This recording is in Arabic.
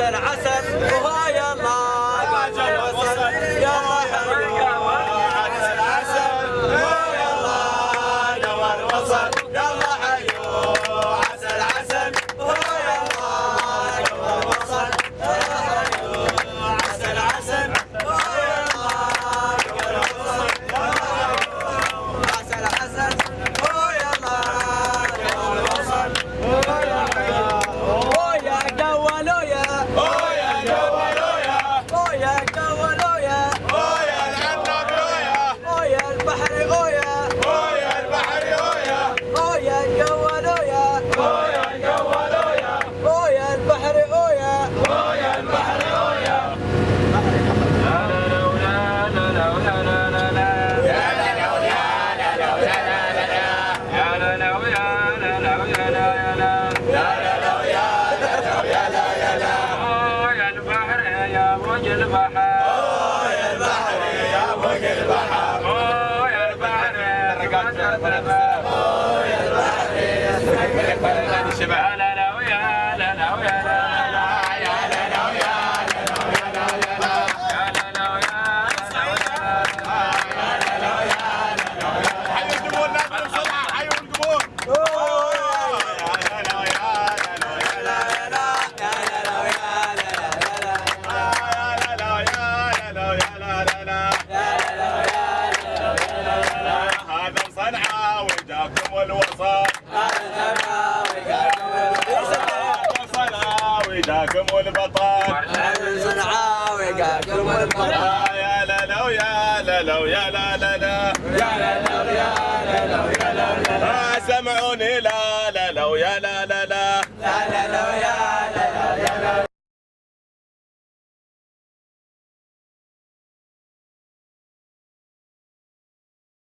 عسل عسل وهو يلا قاجل وصل يلا حلو عسل عسل وهو يلا قمر وصل يلا حلو عسل عسل وهو يلا قمر وصل يلا حلو عسل عسل وهو يلا قمر وصل يلا حلو عسل عسل وهو يلا قمر وصل يلا حلو ويا قولويا ويا قولويا ويا قولويا ويا العنب ويا ويا البحر ويا ويا البحر ويا ويا قولويا ويا قولويا ويا البحر ويا ويا البحر ويا وياكم والبطل صنعاء وياكم والبطل يا لا لا يا لا لا يا لا لا لا يا لا لا يا لا لا يا لا لا سمعوني لا